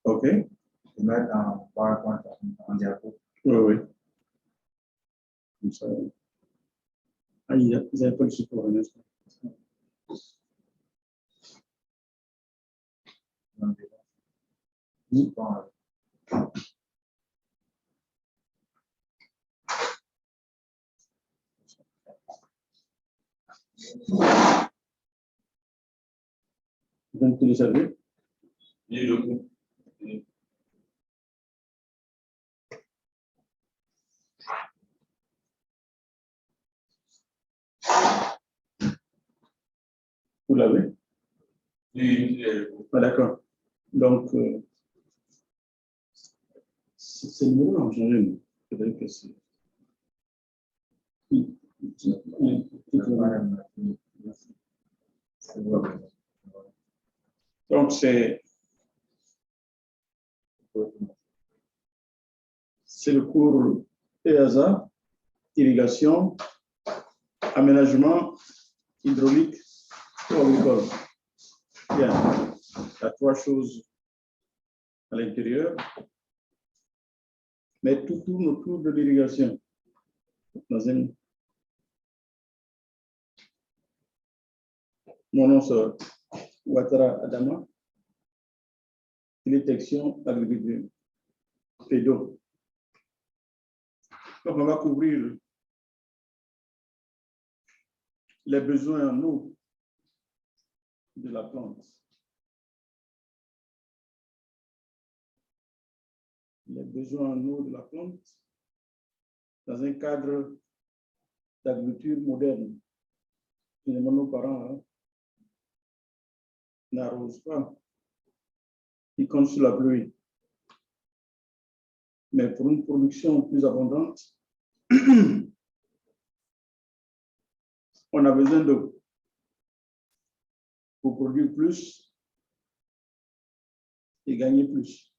OK. Et mettre en PowerPoint, en diapo. Oui, oui. Comme ça. Ah, ils n'avaient pas le support, n'est-ce pas? Vous allez télécharger? Vous l'avez? Oui. Ah, d'accord. Donc, c'est le numéro en changé. Peut-être que c'est. Donc, c'est le cours EASA, irrigation, aménagement hydraulique ou agricole. Bien, il y a 3 choses à l'intérieur, mais tout tourne autour de l'irrigation. Mon nom c'est Ouattara Adama, détection agriculture et d'eau. Donc, on va couvrir les besoins en eau de la plante. Les besoins en eau de la plante dans un cadre d'agriculture moderne. Finalement, nos parents n'arrosent pas, ils comptent sur la pluie. Mais pour une production plus abondante, on a besoin d'eau pour produire plus et gagner plus.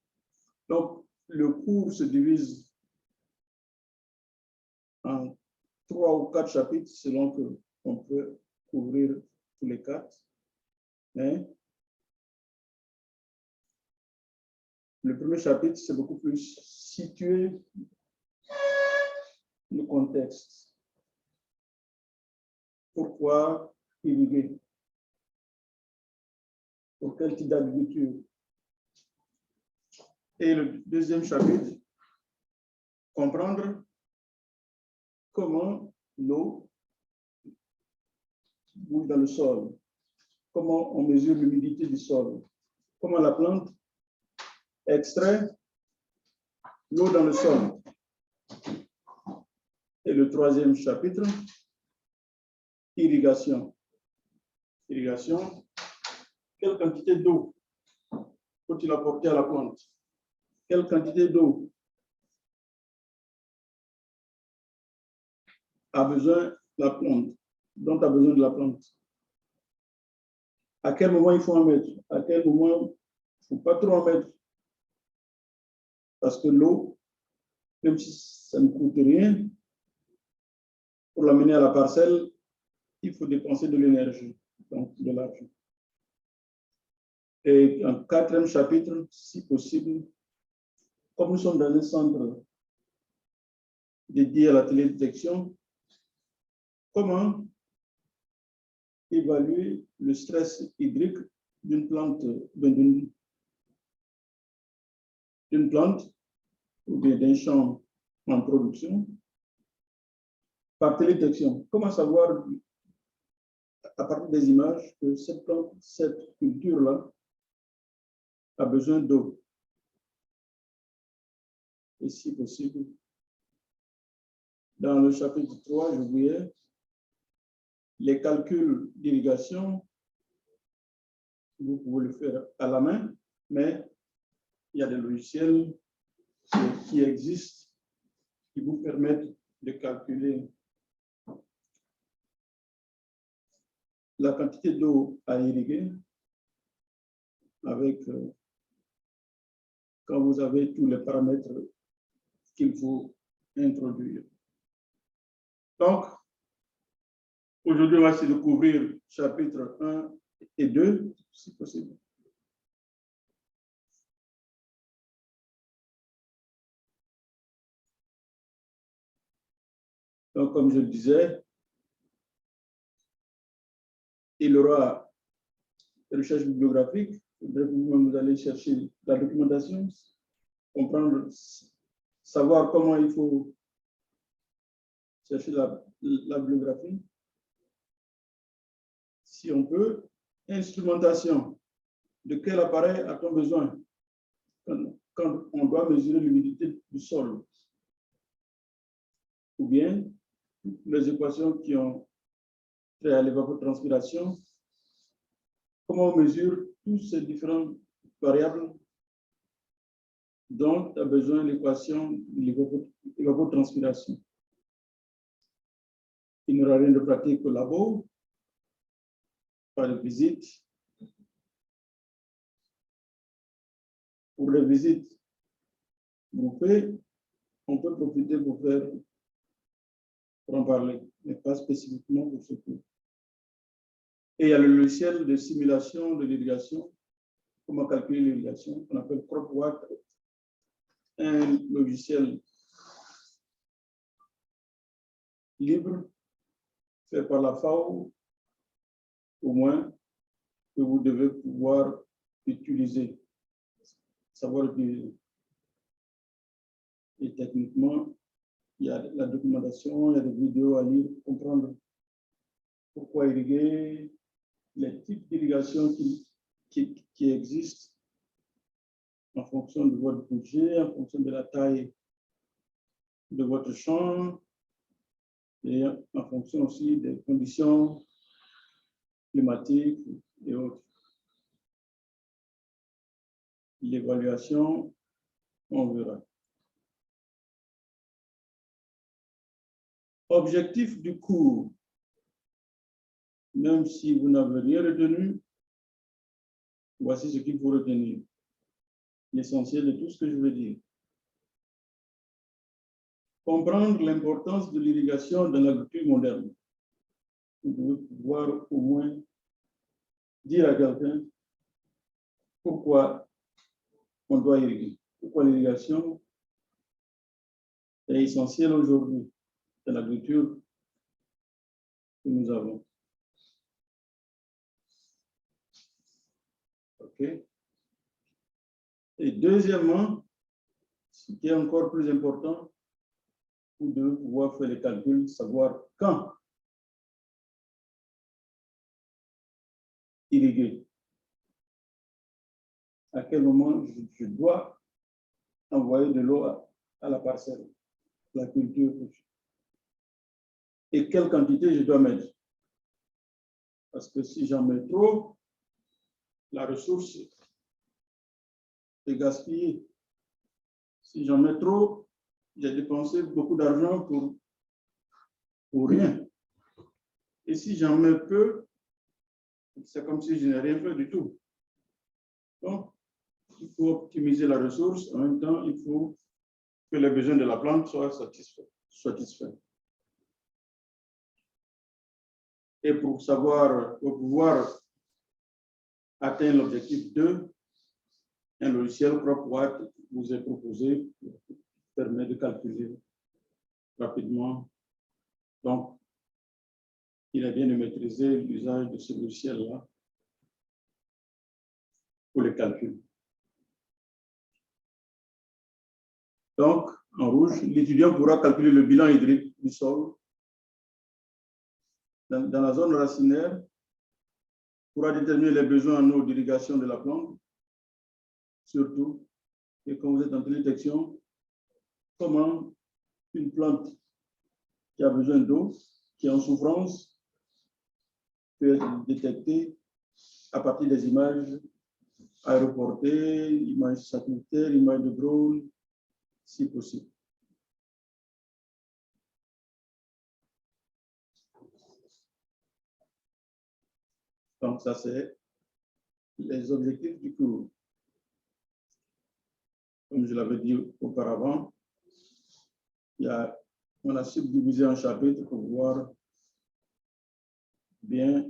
Donc, le cours se divise en 3 ou 4 chapitres selon qu'on peut couvrir tous les 4. Mais le premier chapitre, c'est beaucoup plus situé le contexte. Pourquoi irriguer? Pour quel type d'agriculture? Et le deuxième chapitre, comprendre comment l'eau bouge dans le sol, comment on mesure l'humidité du sol, comment la plante extrait l'eau dans le sol. Et le troisième chapitre, irrigation. Irrigation, quelle quantité d'eau faut-il apporter à la plante? Quelle quantité d'eau a besoin la plante, dont a besoin de la plante? À quel moment il faut en mettre? À quel moment il ne faut pas trop en mettre? Parce que l'eau, même si ça ne coûte rien, pour l'amener à la parcelle, il faut dépenser de l'énergie, donc de l'argent. Et un 4e chapitre, si possible, comme nous sommes dans un centre dédié à la télédétection, comment évaluer le stress hydrique d'une plante, ou bien d'un champ en production par télédétection. Comment savoir à partir des images que cette plante, cette culture-là a besoin d'eau? Et si possible, dans le chapitre 3, je voyais les calculs d'irrigation. Vous pouvez le faire à la main, mais il y a des logiciels qui existent qui vous permettent de calculer la quantité d'eau à irriguer avec, quand vous avez tous les paramètres qu'il faut introduire. Donc, aujourd'hui, on va essayer de couvrir chapitres 1 et 2, si possible. Donc, comme je le disais, il y aura des recherches bibliographiques. Vous allez chercher la documentation, comprendre, savoir comment il faut chercher la bibliographie. Si on peut, instrumentation. De quel appareil a-t-on besoin quand on doit mesurer l'humidité du sol? Ou bien les équations qui ont trait à l'évapotranspiration. Comment on mesure tous ces différentes variables dont a besoin l'équation de l'évapotranspiration? Il n'y aura rien de pratique au labo, pas de visite. Pour les visites groupées, on peut profiter pour en parler, mais pas spécifiquement pour ce cours. Et il y a le logiciel de simulation de l'irrigation, comment calculer l'irrigation, qu'on appelle CropWatt, un logiciel libre fait par la FAO, au moins, que vous devez pouvoir utiliser, savoir utiliser. Et techniquement, il y a la documentation, il y a des vidéos à lire pour comprendre pourquoi irriguer, les types d'irrigation qui existent en fonction de votre budget, en fonction de la taille de votre champ et en fonction aussi des conditions climatiques et autres. L'évaluation, on verra. Objectif du cours. Même si vous n'avez rien retenu, voici ce qu'il faut retenir. L'essentiel de tout ce que je veux dire. Comprendre l'importance de l'irrigation dans l'agriculture moderne. Vous devez pouvoir au moins dire à quelqu'un pourquoi on doit irriguer, pourquoi l'irrigation est essentielle aujourd'hui dans l'agriculture que nous avons. OK? Et deuxièmement, ce qui est encore plus important, vous devez pouvoir faire les calculs, savoir quand irriguer. À quel moment je dois envoyer de l'eau à la parcelle, la culture. Et quelle quantité je dois mettre. Parce que si j'en mets trop, la ressource est gaspillée. Si j'en mets trop, j'ai dépensé beaucoup d'argent pour rien. Et si j'en mets peu, c'est comme si je n'ai rien fait du tout. Donc, il faut optimiser la ressource. En même temps, il faut que les besoins de la plante soient satisfaits. Et pour pouvoir atteindre l'objectif 2, un logiciel CropWatt vous est proposé qui permet de calculer rapidement. Donc, il est bien de maîtriser l'usage de ce logiciel-là pour les calculs. Donc, en rouge, l'étudiant pourra calculer le bilan hydrique du sol. Dans la zone racinaire, pourra déterminer les besoins en eau d'irrigation de la plante, surtout, et quand vous êtes en télédétection, comment une plante qui a besoin d'eau, qui est en souffrance, peut être détectée à partir des images aéroportées, images satellitaires, images de drone, si possible. Donc, ça, c'est les objectifs du cours. Comme je l'avais dit auparavant, on a subdivisé un chapitre pour pouvoir bien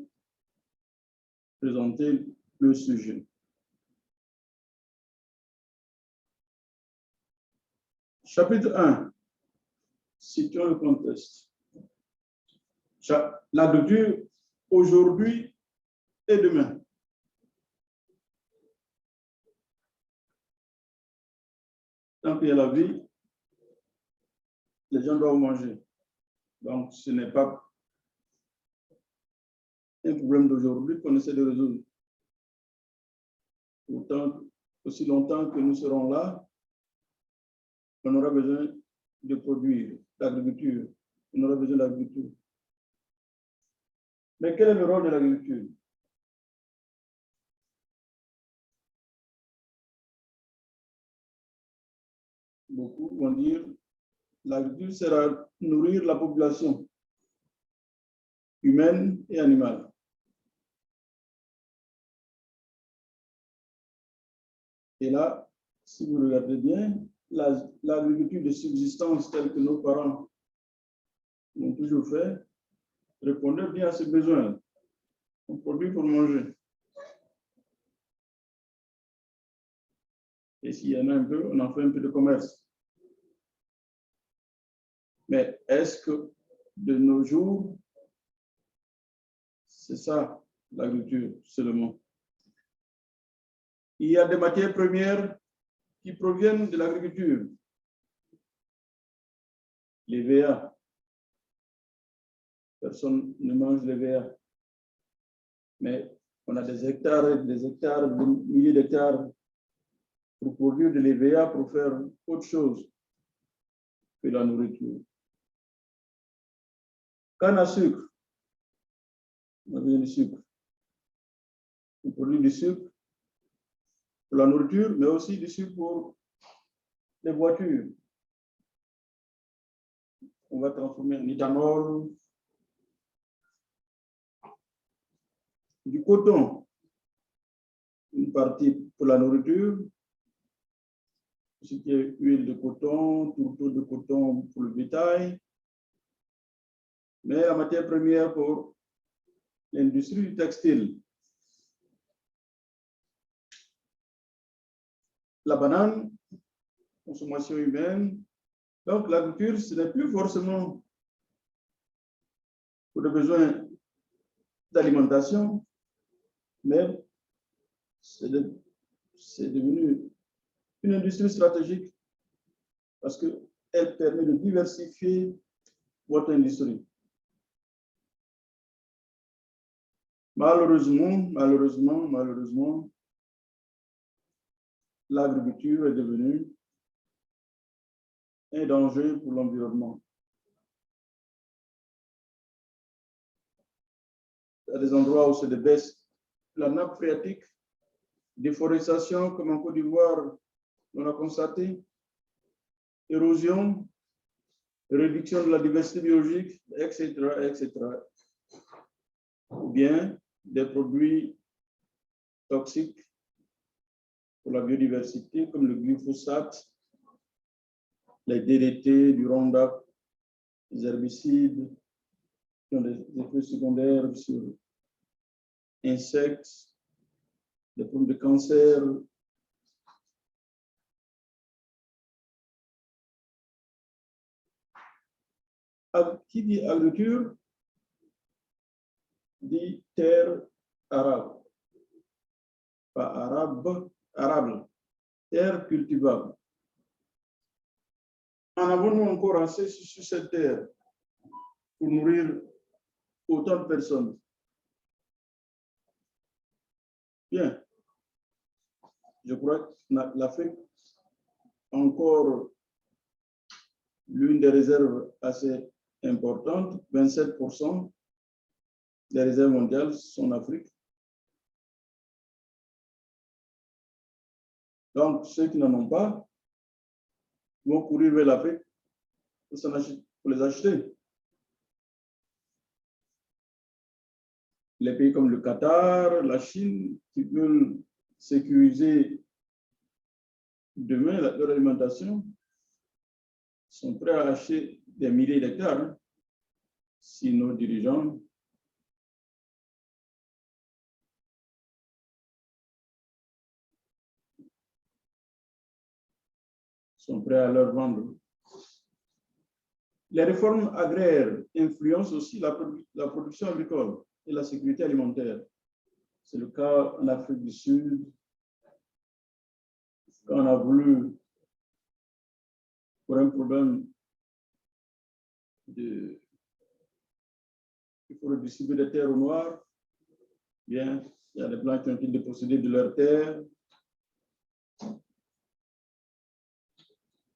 présenter le sujet. Chapitre 1. Situons le contexte. L'agriculture aujourd'hui et demain. Tant qu'il y a la vie, les gens doivent manger. Donc, ce n'est pas un problème d'aujourd'hui qu'on essaie de résoudre. Pourtant, aussi longtemps que nous serons là, on aura besoin de produire l'agriculture. On aura besoin de l'agriculture. Mais quel est le rôle de l'agriculture? Beaucoup vont dire l'agriculture sert à nourrir la population humaine et animale. Et là, si vous regardez bien, l'agriculture de subsistance telle que nos parents l'ont toujours fait, répondait bien à ces besoins. On produit pour manger. Et s'il y en a un peu, on en fait un peu de commerce. Mais est-ce que de nos jours, c'est ça l'agriculture seulement? Il y a des matières premières qui proviennent de l'agriculture. Les VA. Personne ne mange les VA. Mais on a des hectares, des milliers d'hectares pour produire de l'EVA pour faire autre chose que la nourriture. Canne à sucre. On a besoin de sucre. On produit du sucre pour la nourriture, mais aussi du sucre pour les voitures. On va transformer en éthanol. Du coton, une partie pour la nourriture, ce qui est huile de coton, tourteau de coton pour le bétail, mais la matière première pour l'industrie du textile. La banane, consommation humaine. Donc l'agriculture, ce n'est plus forcément pour des besoins d'alimentation, mais c'est devenu une industrie stratégique parce qu'elle permet de diversifier votre industrie. Malheureusement, l'agriculture est devenue un danger pour l'environnement. Il y a des endroits où se débaisse la nappe phréatique, déforestation comme en Côte d'Ivoire, on a constaté, érosion, réduction de la diversité biologique, etc., etc. Ou bien des produits toxiques pour la biodiversité comme le glyphosate, les DDT, du Roundup, les herbicides qui ont des effets secondaires sur insectes, des problèmes de cancer. Qui dit agriculture dit terre arable. Pas arabe, arable. Terre cultivable. En avons-nous encore assez sur cette terre pour nourrir autant de personnes? Bien. Je crois que l'Afrique a encore l'une des réserves assez importantes, 27% des réserves mondiales sont en Afrique. Donc, ceux qui n'en ont pas vont courir vers l'Afrique pour les acheter. Les pays comme le Qatar, la Chine, qui veulent sécuriser demain leur alimentation, sont prêts à acheter des milliers d'hectares si nos dirigeants sont prêts à leur vendre. Les réformes agraires influencent aussi la production agricole et la sécurité alimentaire. C'est le cas en Afrique du Sud, quand on a voulu, pour un problème il faut redistribuer des terres aux Noirs, bien, il y a des Blancs qui ont été dépossédés de leurs terres.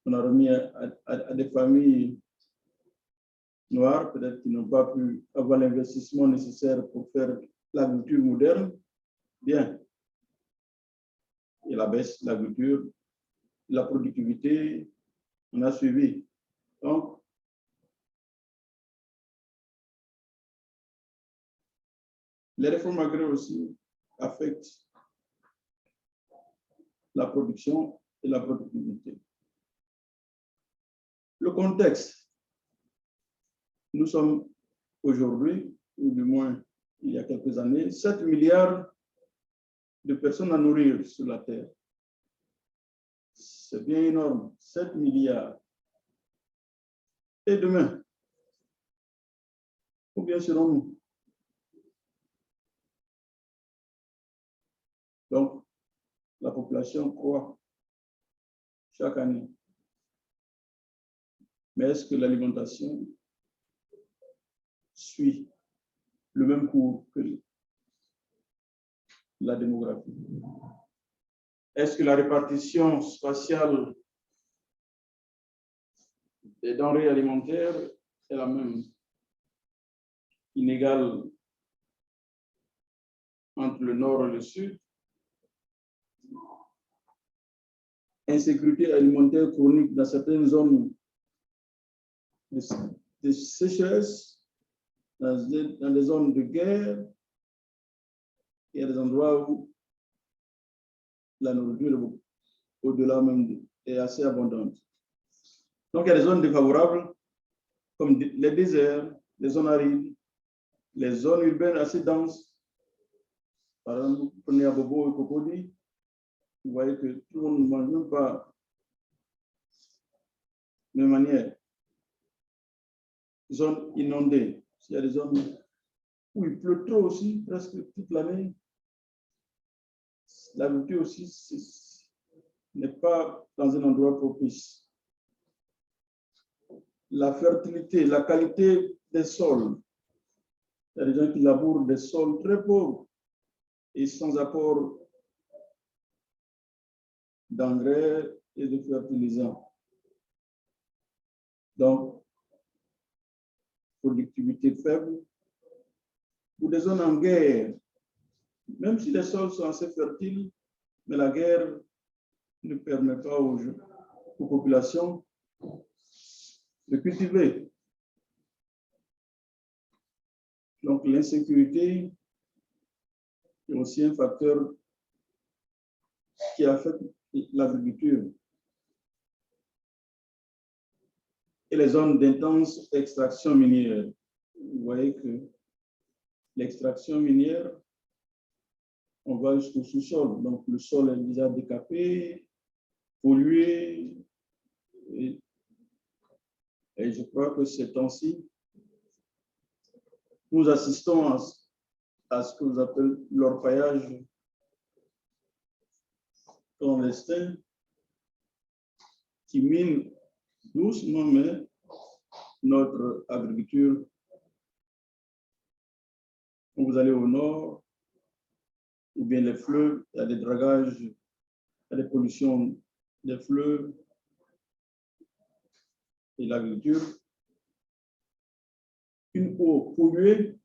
On a remis à des familles noires, peut-être qui n'ont pas pu avoir l'investissement nécessaire pour faire l'agriculture moderne. Bien. Et la baisse de l'agriculture, la productivité, on a suivi. Donc, les réformes agraires aussi affectent la production et la productivité. Le contexte, nous sommes aujourd'hui, ou du moins il y a quelques années, 7 milliards de personnes à nourrir sur la Terre. C'est bien énorme, 7 milliards. Et demain, combien serons-nous? Donc, la population croît chaque année. Mais est-ce que l'alimentation suit le même cours que la démographie? Est-ce que la répartition spatiale des denrées alimentaires est la même, inégale entre le nord et le sud? Insécurité alimentaire chronique dans certaines zones de sécheresse, dans des zones de guerre. Il y a des endroits où la nourriture, au-delà même, est assez abondante. Donc, il y a des zones défavorables, comme les déserts, les zones arides, les zones urbaines assez denses. Par exemple, vous prenez Abobo et Cocody, vous voyez que tout le monde ne mange même pas de même manière. Zones inondées. Il y a des zones où il pleut trop aussi, presque toute l'année. L'agriculture aussi n'est pas dans un endroit propice. La fertilité, la qualité des sols. Il y a des gens qui labourent des sols très pauvres et sans apport d'engrais et de fertilisants. Donc, productivité faible. Pour des zones en guerre, même si les sols sont assez fertiles, mais la guerre ne permet pas aux populations de cultiver. Donc, l'insécurité est aussi un facteur qui affecte l'agriculture. Et les zones d'intense extraction minière. Vous voyez que l'extraction minière, on va jusqu'au sous-sol. Donc, le sol est déjà décapé, pollué. Et je crois que ces temps-ci, nous assistons à ce que vous appelez l'orpaillage clandestin qui mine doucement, mais notre agriculture. Quand vous allez au nord, ou bien les fleuves, il y a des dragages, il y a des pollutions des fleuves et l'agriculture. Une eau polluée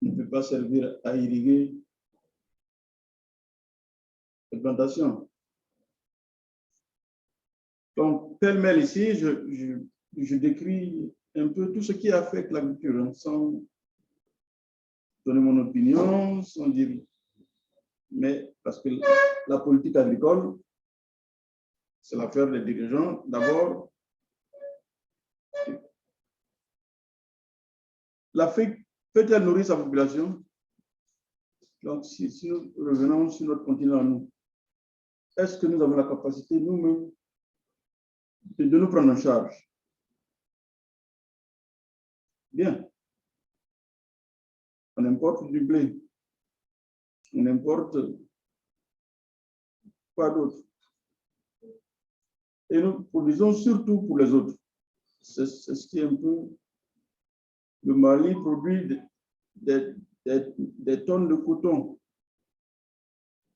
ne peut pas servir à irriguer les plantations. Donc, pêle-mêle ici, je décris un peu tout ce qui affecte l'agriculture, hein, sans donner mon opinion, sans dire, mais parce que la politique agricole, c'est l'affaire des dirigeants. D'abord, l'Afrique peut-elle nourrir sa population? Donc, si nous revenons sur notre continent, nous, est-ce que nous avons la capacité nous-mêmes de nous prendre en charge. Bien. On importe du blé. On importe quoi d'autre? Et nous produisons surtout pour les autres. C'est ce qui est un peu... Le Mali produit des tonnes de coton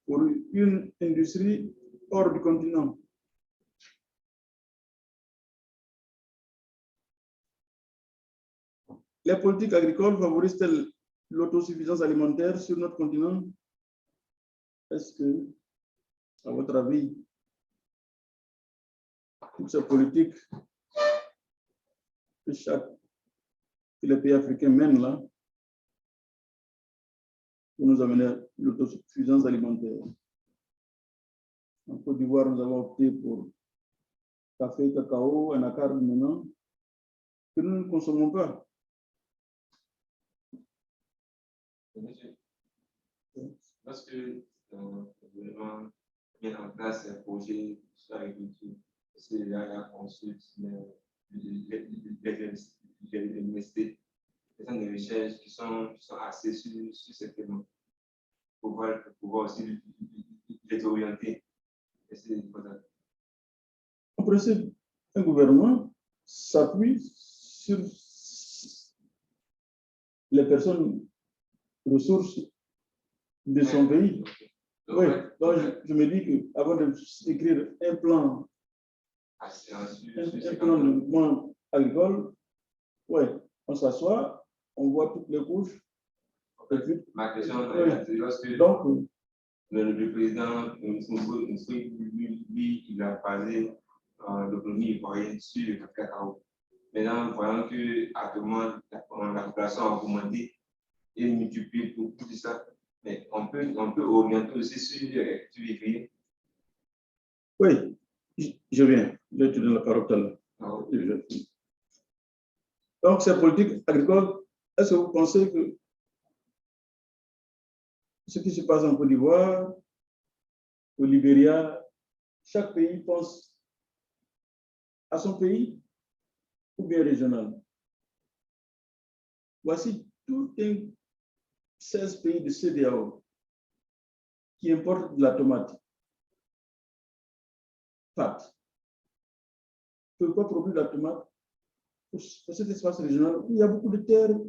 pour une industrie hors du continent. Les politiques agricoles favorisent-elles l'autosuffisance alimentaire sur notre continent? Est-ce que, à votre avis, toutes ces politiques que les pays africains mènent là, pour nous amener à l'autosuffisance alimentaire? En Côte d'Ivoire, nous avons opté pour café, cacao, anacarde maintenant, que nous ne consommons pas. Monsieur, lorsque le gouvernement met en place un projet sur l'agriculture, c'est là la consulte les universités, les centres de recherche qui sont axés sur ces thèmes pour pouvoir aussi les orienter. En principe, un gouvernement s'appuie sur les personnes ressources de son pays. Oui, donc je me dis qu'avant d'écrire un plan de développement agricole, ouais, on s'assoit, on voit toutes les couches. Ma question est lorsque donc, le président, lui, il a basé l'économie ivoirienne sur le cacao. Maintenant, voyant qu'actuellement, la population a augmenté et multiplié pour tout ça, mais on peut orienter aussi sur les grillés. Oui, je viens. Je te donne la parole tout à l'heure. Donc, ces politiques agricoles, est-ce que vous pensez que ce qui se passe en Côte d'Ivoire, au Libéria, chaque pays pense à son pays ou bien régional? Voici tout un 16 pays de CEDEAO qui importent de la tomate. Pâte. Ne peut pas produire de la tomate pour cet espace régional où il y a beaucoup de terres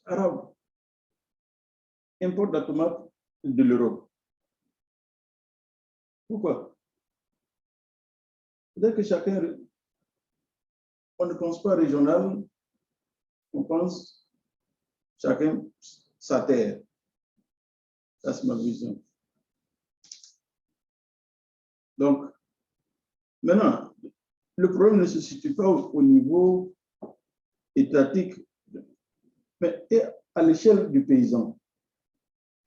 arabes. Importe de la tomate de l'Europe. Pourquoi? Peut-être que chacun, on ne pense pas régional, on pense chacun sa terre. Ça, c'est ma vision. Donc, maintenant, le problème ne se situe pas au niveau étatique, mais à l'échelle du paysan.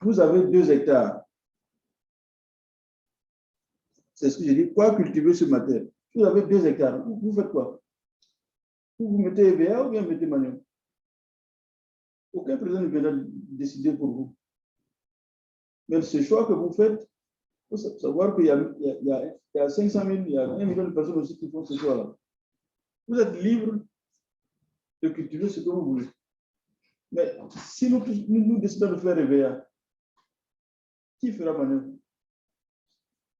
Vous avez 2 hectares. C'est ce que j'ai dit. Quoi cultiver sur ma terre? Vous avez 2 hectares. Vous faites quoi? Vous mettez EVA ou bien mettez manioc? Aucun président ne viendra décider pour vous. Mais ce choix que vous faites, il faut savoir qu'il y a 500 000, il y a 1 million de personnes aussi qui font ce choix-là. Vous êtes libre de cultiver ce que vous voulez. Mais si nous décidons de faire EVA, qui fera manioc?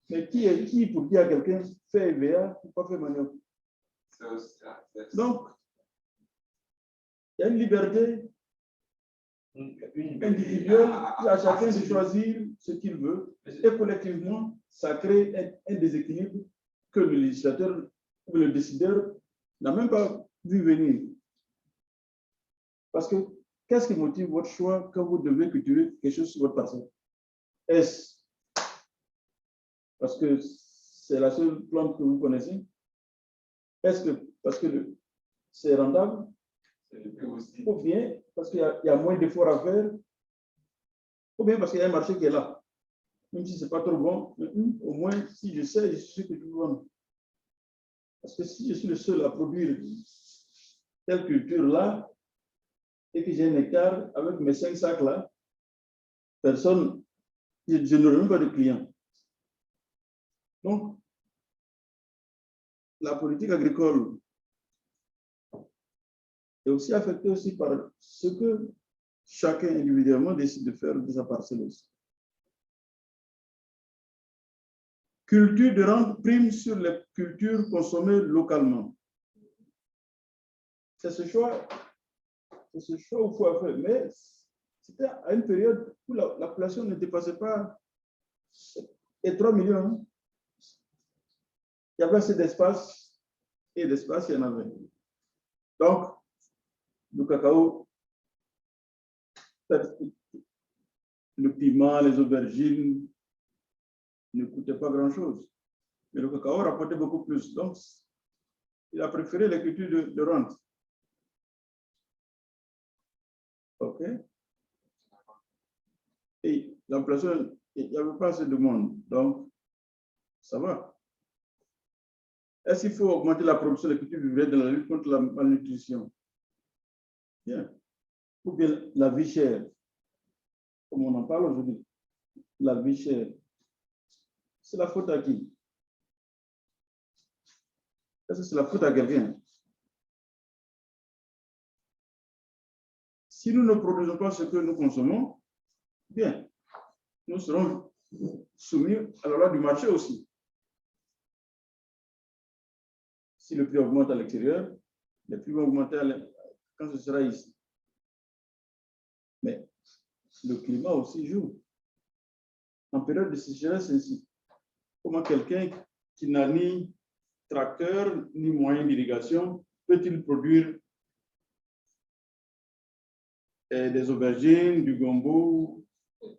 Mais qui pour dire à quelqu'un fait EVA ou pas faire manioc? Donc, il y a une liberté individuelle à chacun de choisir ce qu'il veut et collectivement, ça crée un déséquilibre que le législateur ou le décideur n'a même pas vu venir. Parce que qu'est-ce qui motive votre choix quand vous devez cultiver quelque chose sur votre parcelle? Est-ce parce que c'est la seule plante que vous connaissez? Est-ce que parce que c'est rentable? Ou bien parce qu'il y a moins d'efforts à faire? Ou bien parce qu'il y a un marché qui est là? Même si ce n'est pas trop bon, au moins si je sais, je sais que je peux vendre. Parce que si je suis le seul à produire telle culture-là, et que j'ai un hectare avec mes 5 sacs-là, personne, je n'aurai même pas de clients. Donc, la politique agricole est aussi affectée aussi par ce que chacun individuellement décide de faire de sa parcelle aussi. Culture de rente prime sur les cultures consommées localement. C'est ce choix qu'il faut faire. Mais c'était à une période où la population ne dépassait pas les 3 millions. Il y avait assez d'espace, et d'espace, il y en avait. Donc, le cacao, le piment, les aubergines ne coûtaient pas grand-chose. Mais le cacao rapportait beaucoup plus. Donc, il a préféré les cultures de rente. OK? Et l'inflation, il n'y avait pas assez de monde. Donc, ça va. Est-ce qu'il faut augmenter la production des cultures vivrières dans la lutte contre la malnutrition? Bien. Ou bien la vie chère, comme on en parle aujourd'hui. La vie chère. C'est la faute à qui? Est-ce que c'est la faute à quelqu'un? Si nous ne produisons pas ce que nous consommons, bien, nous serons soumis à la loi du marché aussi. Si le prix augmente à l'extérieur, les prix vont augmenter quand ce sera ici. Mais le climat aussi joue. En période de sécheresse, c'est ainsi. Comment quelqu'un qui n'a ni tracteur ni moyen d'irrigation peut-il produire des aubergines, du gombo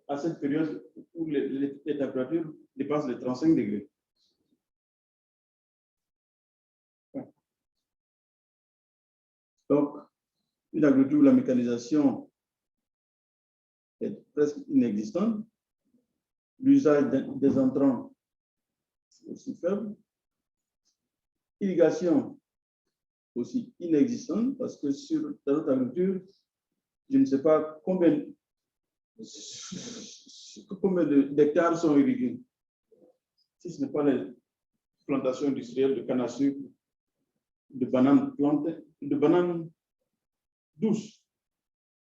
à cette période où les températures dépassent les 35 degrés? Donc, une agriculture où la mécanisation est presque inexistante, l'usage des intrants est aussi faible, irrigation aussi inexistante, parce que dans notre agriculture, je ne sais pas combien d'hectares sont irrigués. Si ce n'est pas les plantations industrielles de canne à sucre, de bananes plantées, de bananes douces.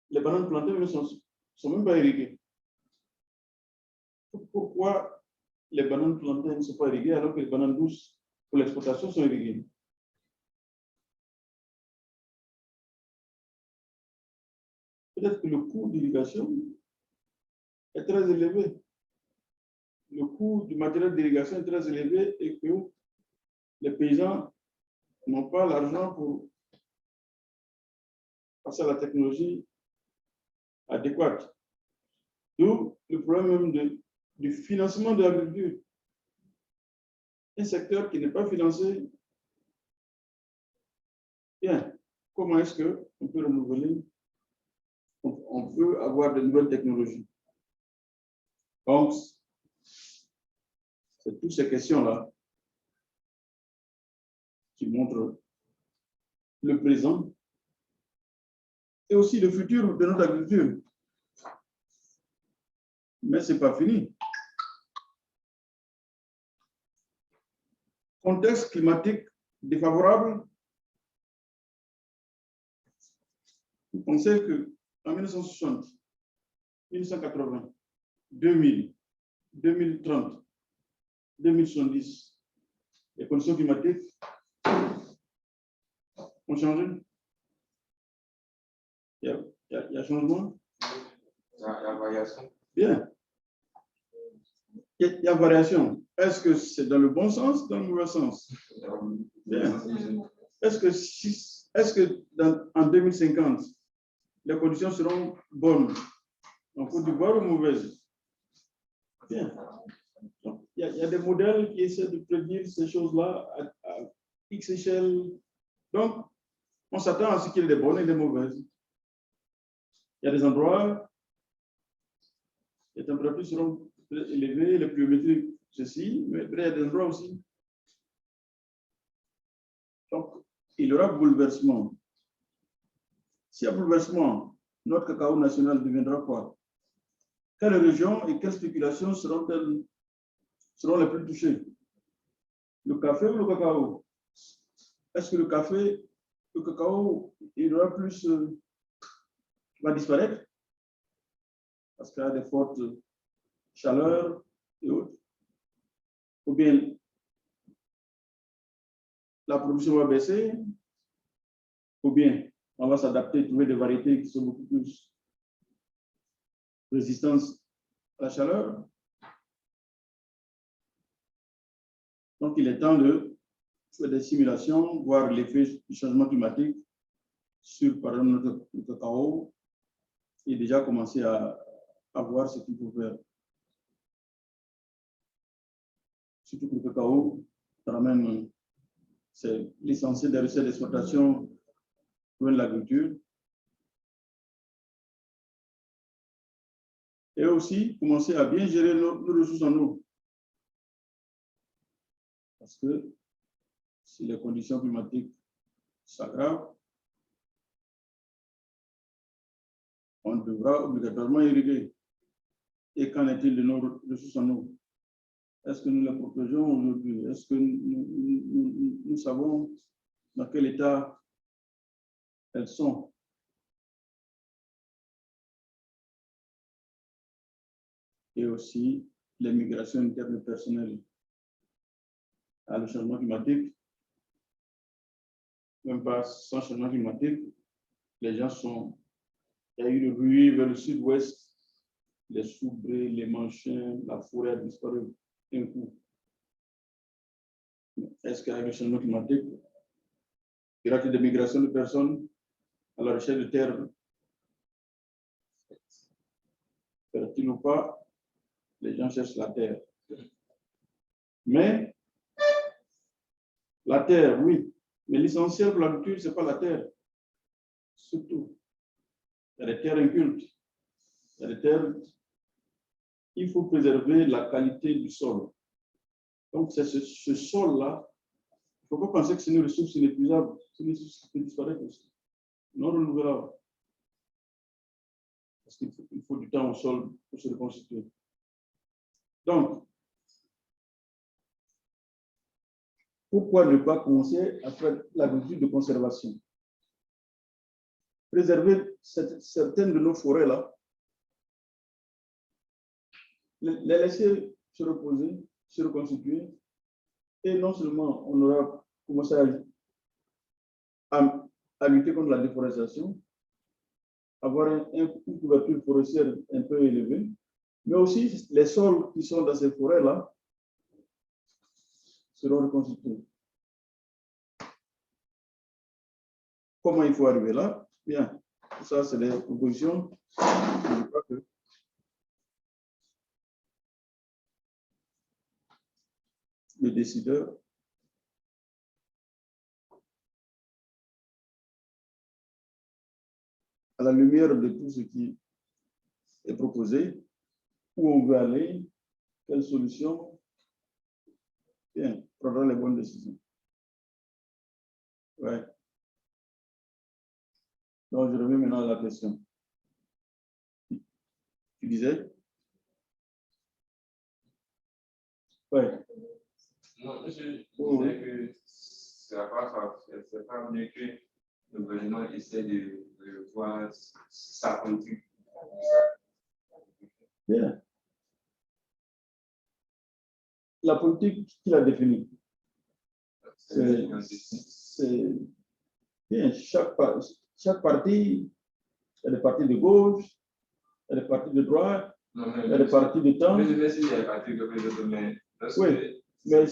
Les bananes plantées ne sont même pas irriguées. Pourquoi les bananes plantées ne sont pas irriguées alors que les bananes douces pour l'exportation sont irriguées? Peut-être que le coût d'irrigation est très élevé. Le coût du matériel d'irrigation est très élevé et que les paysans n'ont pas l'argent pour passer à la technologie adéquate. D'où le problème même du financement de l'agriculture. Un secteur qui n'est pas financé, bien, comment est-ce qu'on peut renouveler, on peut avoir de nouvelles technologies? Donc, c'est toutes ces questions-là qui montrent le présent et aussi le futur de notre agriculture. Mais ce n'est pas fini. Contexte climatique défavorable. Vous pensez qu'en 1960, 1980, 2000, 2030, 2070, les conditions climatiques ont changé? Il y a changement? Il y a variation. Bien. Il y a variation. Est-ce que c'est dans le bon sens ou dans le mauvais sens? Bien. Est-ce que en 2050, les conditions seront bonnes en Côte d'Ivoire ou mauvaises? Bien. Donc, il y a des modèles qui essaient de prédire ces choses-là à X échelle. Donc, on s'attend à ce qu'il y ait des bonnes et des mauvaises. Il y a des endroits, les températures seront élevées, les pluviométries, ceci, mais il y a des endroits aussi. Donc, il y aura bouleversement. S'il y a bouleversement, notre cacao national deviendra quoi? Quelles régions et quelles spéculations seront les plus touchées? Le café ou le cacao? est-ce que le café, le cacao, il aura plus, va disparaître parce qu'il y a des fortes chaleurs et autres, ou bien la production va baisser, ou bien on va s'adapter, trouver des variétés qui sont beaucoup plus résistantes à la chaleur. Donc, il est temps de faire des simulations, voir l'effet du changement climatique sur, par exemple, notre cacao, et déjà commencer à voir ce qu'il faut faire. Surtout que le cacao ramène, c'est l'essentiel des recettes d'exploitation de l'agriculture. Et aussi, commencer à bien gérer nos ressources en eau. Parce que si les conditions climatiques s'aggravent, on devra obligatoirement irriguer. Et qu'en est-il de nos ressources en eau? Est-ce que nous les protégeons aujourd'hui? Est-ce que nous savons dans quel état elles sont? Et aussi les migrations internes personnelles. Le changement climatique, même pas sans changement climatique, les gens sont. Il y a eu le bruit vers le sud-ouest, les Soubrés, les Manchins, la forêt a disparu d'un coup. Est-ce qu'avec le changement climatique, il y aura des migrations de personnes à la recherche de terre fertile ou pas? Les gens cherchent la terre. Mais la terre, oui. Mais l'essentiel pour l'agriculture, ce n'est pas la terre. Surtout. Il y a des terres incultes. Il y a des terres. Il faut préserver la qualité du sol. Donc, c'est ce sol-là. Il ne faut pas penser que c'est une ressource inépuisable. C'est une ressource qui peut disparaître aussi. Non renouvelable. Parce qu'il faut du temps au sol pour se reconstituer. Donc, pourquoi ne pas commencer à faire l'agriculture de conservation? Préserver certaines de nos forêts-là, les laisser se reposer, se reconstituer, et non seulement on aura commencé à lutter contre la déforestation, avoir une couverture forestière un peu élevée, mais aussi les sols qui sont dans ces forêts-là seront reconstitués. Comment il faut arriver là? Bien, tout ça, c'est des propositions. Je crois que le décideur à la lumière de tout ce qui est proposé, où on veut aller, quelle solution, bien, prendra les bonnes décisions. Ouais. Donc, je reviens maintenant à la question. Tu disais? Oui. Non, je disais que c'est pas mieux que le gouvernement essaie de voir sa politique. Bien. La politique qu'il a définie. C'est bien. Chaque parti, il y a des partis de gauche, il y a des partis de droite, il y a des partis de temps. Je sais s'il y a des partis de mais oui, mais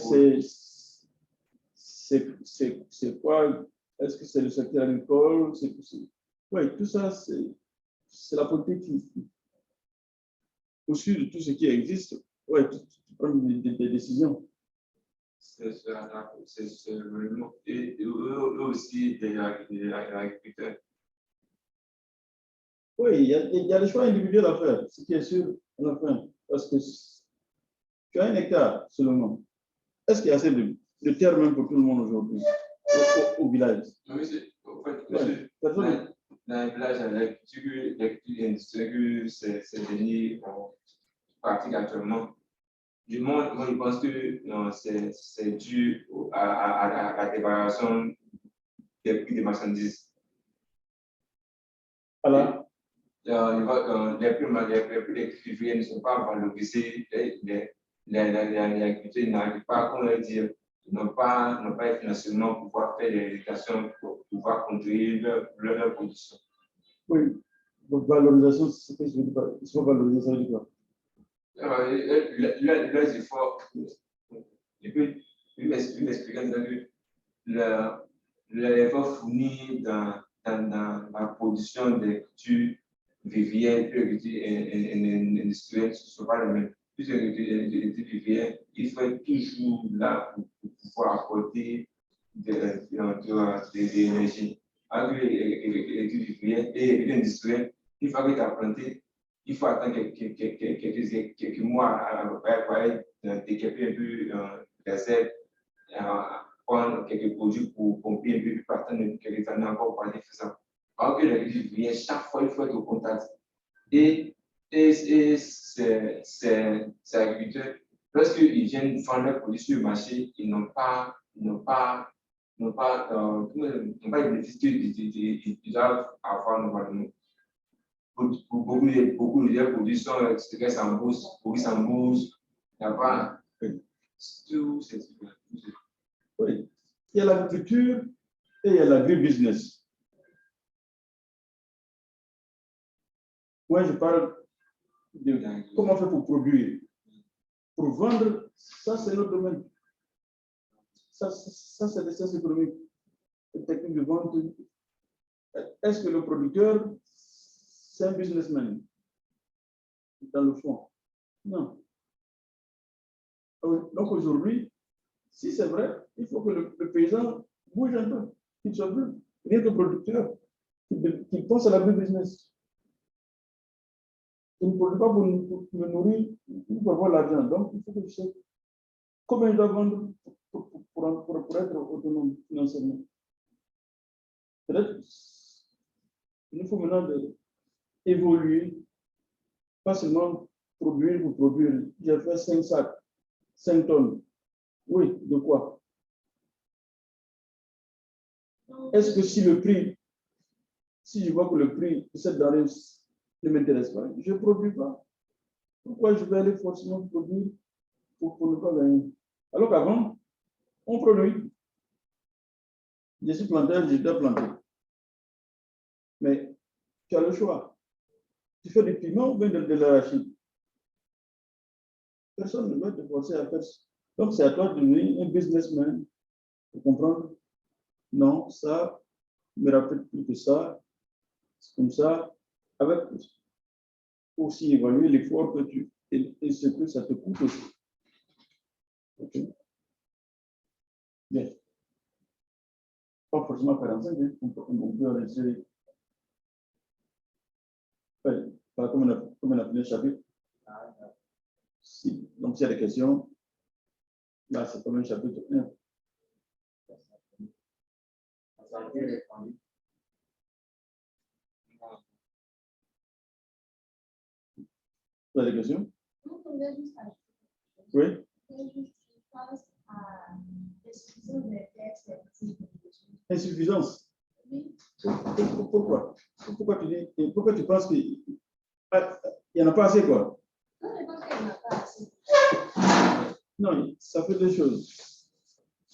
c'est quoi? Est-ce que c'est le secteur agricole? Oui, tout ça, c'est la politique qui, au sud de tout ce qui existe, oui, tu prends des décisions. C'est le mot. Et eux aussi, des agriculteurs. Oui, il y a des choix individuels à faire, ce qui est sûr à la fin. Parce que tu as 1 hectare seulement. Est-ce qu'il y a assez de terre même pour tout le monde aujourd'hui au village? Oui, dans le village, l'agriculture industrielle, c'est devenu pratique actuellement. Du moins, moi, je pense que c'est dû à la dévalorisation des prix des marchandises. Alors, Les prix des vivriers ne sont pas valorisés, les agriculteurs n'arrivent pas, comme on le dit, ils n'ont pas le financement pour pouvoir faire des irrigations pour pouvoir contrôler leur production. oui, donc valorisation, c'est ce que je veux dire. Il faut valoriser, ça veut dire quoi? Leurs efforts, je peux m'expliquer un peu. L'effort fourni dans la production des cultures vivrières et industrielles, ce ne sont pas les mêmes. Plus les cultures vivrières, il faut toujours là pour pouvoir apporter de l'énergie. Avec les cultures vivrières et industrielles, il faut que tu as planté, il faut attendre quelques mois à peu près pour décaper un peu les ailes, prendre quelques produits pour pomper un peu, puis attendre quelques années encore pour aller faire ça. Alors que les cultures vivrières, chaque fois, il faut être au contact. Et ces agriculteurs, lorsqu'ils viennent vendre leurs produits sur le marché, ils n'ont pas le bénéfice qu'ils doivent avoir normalement. Pour beaucoup de produits sont stress en bourse, pourris en bourse, il n'y a pas tout c'est oui, il y a l'agriculture et il y a l'agribusiness. Moi, je parle de comment faire pour produire. Pour vendre, ça c'est notre domaine. Ça c'est des sciences économiques, les techniques de vente. Est-ce que le producteur, c'est un businessman dans le fond? Non. Donc aujourd'hui, si c'est vrai, il faut que le paysan bouge un peu, qu'il soit plus rien que producteur, qu'il pense à l'agribusiness. Il ne produit pas pour me nourrir, pour avoir l'argent. Donc, il faut que je sais combien je dois vendre pour être autonome financièrement. Peut-être il nous faut maintenant évoluer, pas seulement produire pour produire. J'ai fait 5 sacs, 5 tonnes. Oui, de quoi? Est-ce que si je vois que le prix de cette denrée ne m'intéresse pas, je ne produis pas. Pourquoi je vais aller forcément produire pour ne pas gagner? Alors qu'avant, on produit. Je suis planteur, je dois planter. Mais tu as le choix. Tu fais du piment ou bien de l'arachide. Personne ne va te forcer à faire ça. Donc, c'est à toi de devenir un businessman pour comprendre. Non, ça me rappelle plus que ça. C'est comme ça. Avec aussi évaluer l'effort que tu et ce que ça te coûte aussi. Ok. Bien. Pas forcément 45, hein. On peut arrêter. Pas comme on a fait le chapitre. Si. Donc, s'il y a des questions, là, c'est comme un chapitre 1. Vous avez des questions? Oui. Insuffisance. Pourquoi? Pourquoi tu penses qu'il n'y en a pas assez, quoi? Non, ça fait deux choses.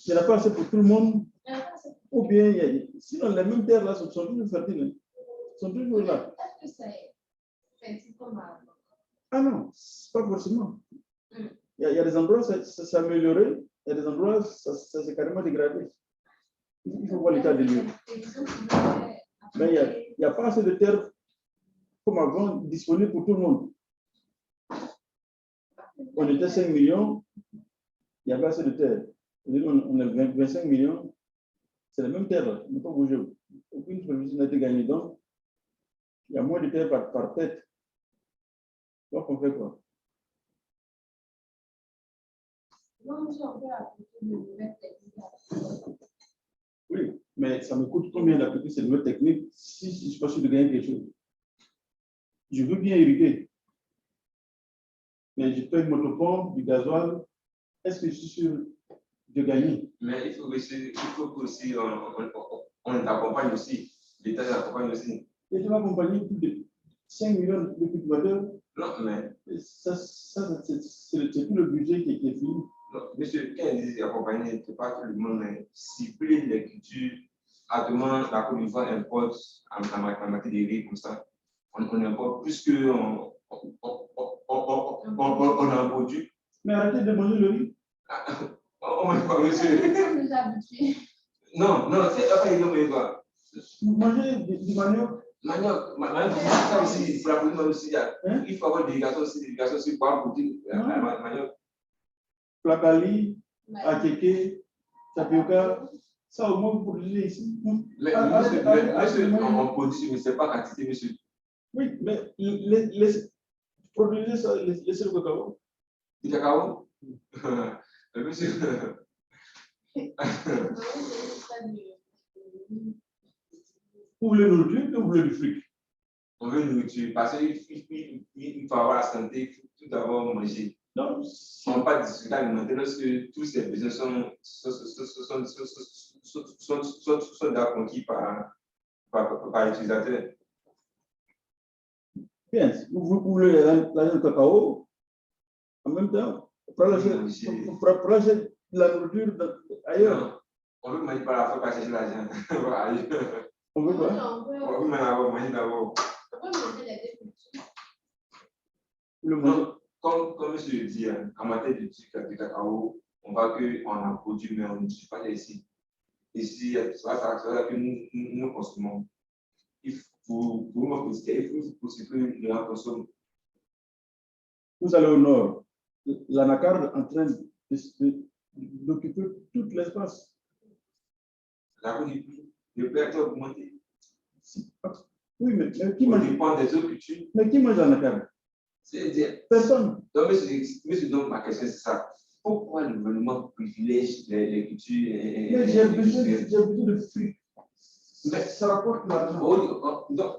Il n'y en a pas assez pour tout le monde, ou bien, sinon les mêmes terres là sont toujours fertiles, sont toujours là. Ah non, pas forcément. Il y a des endroits ça s'est amélioré, il y a des endroits ça s'est carrément dégradé. Il faut voir l'état des lieux. Mais il n'y a pas assez de terre comme avant disponible pour tout le monde. On était 5 millions, il y avait assez de terre. On est 25 millions, c'est la même terre, on ne peut pas bouger. Aucune superficie n'a été gagnée. Donc, il y a moins de terre par tête. Donc, on fait quoi? Oui, mais ça me coûte combien d'appliquer ces nouvelles techniques si je ne suis pas sûr de gagner quelque chose? Je veux bien irriguer, mais je paye une motopompe, du gasoil. Est-ce que je suis sûr de gagner? Mais il faut aussi on t'accompagne aussi. L'État t'accompagne aussi. Et tu vas accompagner plus de 5 millions de cultivateurs. Non, mais Ça c'est tout le budget qui est fini. non, monsieur, quand il dit accompagner, c'est pas tout le monde, mais cibler les cultures. Actuellement, la Côte d'Ivoire importe en matière de riz comme ça. On importe plus qu'on on a produit. Mais arrêtez de manger le riz. On mange pas, monsieur. Nous habitués. Non, non, c'est pas une bonne quoi. Manger du manioc. Manioc, ça aussi, pour la produire aussi, il faut avoir des délégation aussi pour produire manioc. Placali, akeke, tapioca. Ça au moins vous produisez ici. Mais monsieur, on produit, mais ce n'est pas quantité, monsieur. Oui, mais produisez ça, laissez le cacao. Du cacao? Monsieur. Vous voulez nourriture ou vous voulez du fric? On veut nourriture parce qu'il faut avoir la santé, il faut tout d'abord manger. Non, On ne va pas discuter alimentaire lorsque tous ces besoins sont déjà conquis par l'utilisateur. bien, vous voulez l'argent de cacao, en même temps, pour acheter la nourriture ailleurs. Non, on veut manger par la fois, pas chercher l'argent. On veut quoi? On veut manger d'abord. On peut manger les deux cultures. Le manger. Comme je le dis, en matière du cacao, on voit qu'on en produit, mais on ne tue pas ici. Ici, c'est ça que nous consommons. Il faut que nous en consommons. Vous allez au nord, l'anacarde est en train d'occuper tout l'espace. La le prix a augmenté. Oui, mais qui On mange? dépend des autres cultures. Mais qui mange l'anacarde? C'est-à-dire, Personne. donc, donc, ma question, c'est ça. Pourquoi le gouvernement privilège les cultures Mais j'ai besoin de fric. Mais ça rapporte l'argent.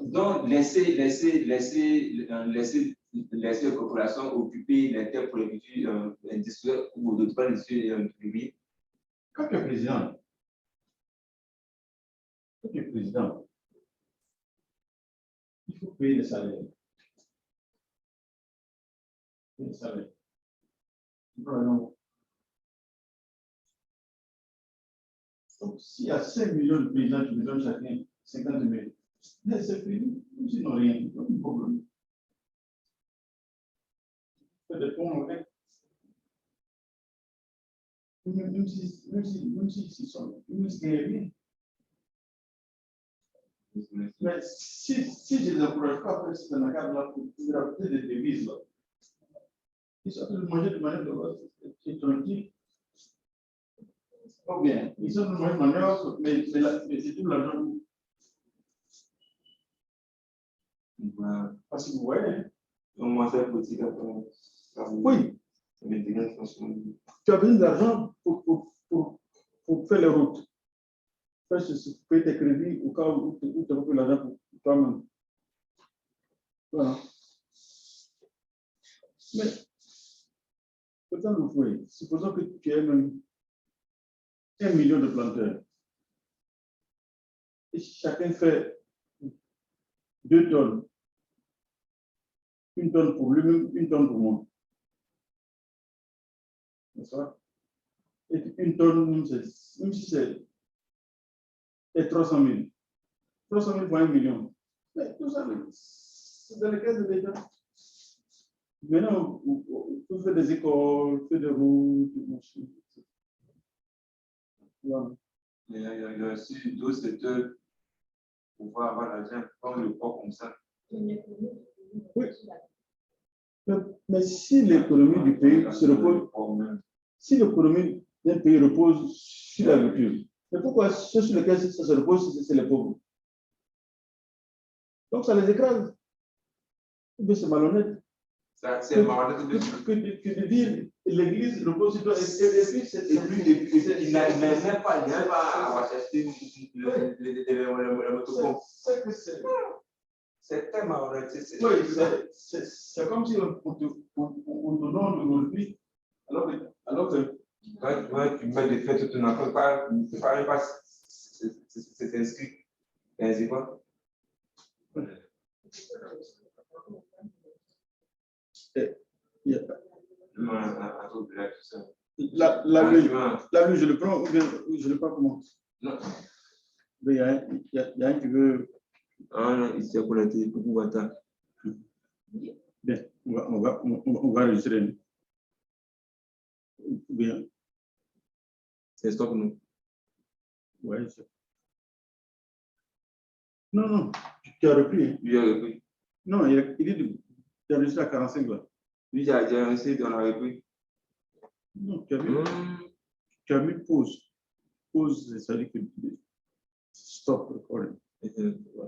Donc, laisser les populations occuper les terres pour les cultures industrielles ou d'autres industries privées. Quand tu es président, il faut payer les salaires. Les salaires. Donc, s'il y a 5 millions de paysans qui me donnent chacun 50 000, mais c'est fini, ils n'ont rien, ils n'ont pas de problème. C'est des ponts avec. Même si ils sont rien. Mais si je ne les encourage pas à faire ce là pour rajouter des devises, là, ils sont en train de manger de manière tranquille. Ou bien, ils sont en train de manger de manière, mais c'est tout l'argent. Parce que vous voyez. Donc, moi, c'est politique après. Oui. Tu as besoin d'argent pour faire les routes. Faire payer tes crédits au cas où tu n'as pas l'argent pour toi-même. Voilà. Mais, peut-être vous pouvez. Supposons que tu aies même 1 million de planteurs. Et chacun fait 2 tonnes. 1 tonne pour lui-même, 1 tonne pour moi. N'est-ce pas? Et 1 tonne, même si c'est 300 000. 300 000 pour 1 million. Mais tout ça, c'est dans les caisses de l'État. Maintenant, vous faites des écoles, vous faites des routes, voilà. Il y a aussi d'autres secteurs pour pouvoir avoir l'argent, comme le port comme ça. Oui. Mais si l'économie du pays se repose, si l'économie d'un pays repose sur l'agriculture, mais pourquoi ceux sur lesquels ça se repose, c'est les pauvres? Donc ça les écrase. Mais c'est malhonnête. C'est malhonnête que de dire l'église repose sur toi et puis il n'a même pas à acheter le motopompes. C'est tellement malhonnête. Oui, c'est comme si on te donne aujourd'hui, alors que quand tu mets des faits, tu n'en fais pas c'est inscrit. Ben, c'est quoi? Il y a- Non, attends, là, tout ça. La lui, je le prends ou bien je le prends comment? Non. Mais il y a un qui veut. Ah non, ici, pour la télé, pour pouvoir attendre. Bien, on va enregistrer. Bien, C'est stop, nous. ouais. Non, tu as repris. Hein. Lui, il a repris. Non, il dit tu as enregistré à 45 là. Lui, j'ai lancé, on a repris. Non, tu as mis pause. Pause, ça veut dire que stop recording. Voilà.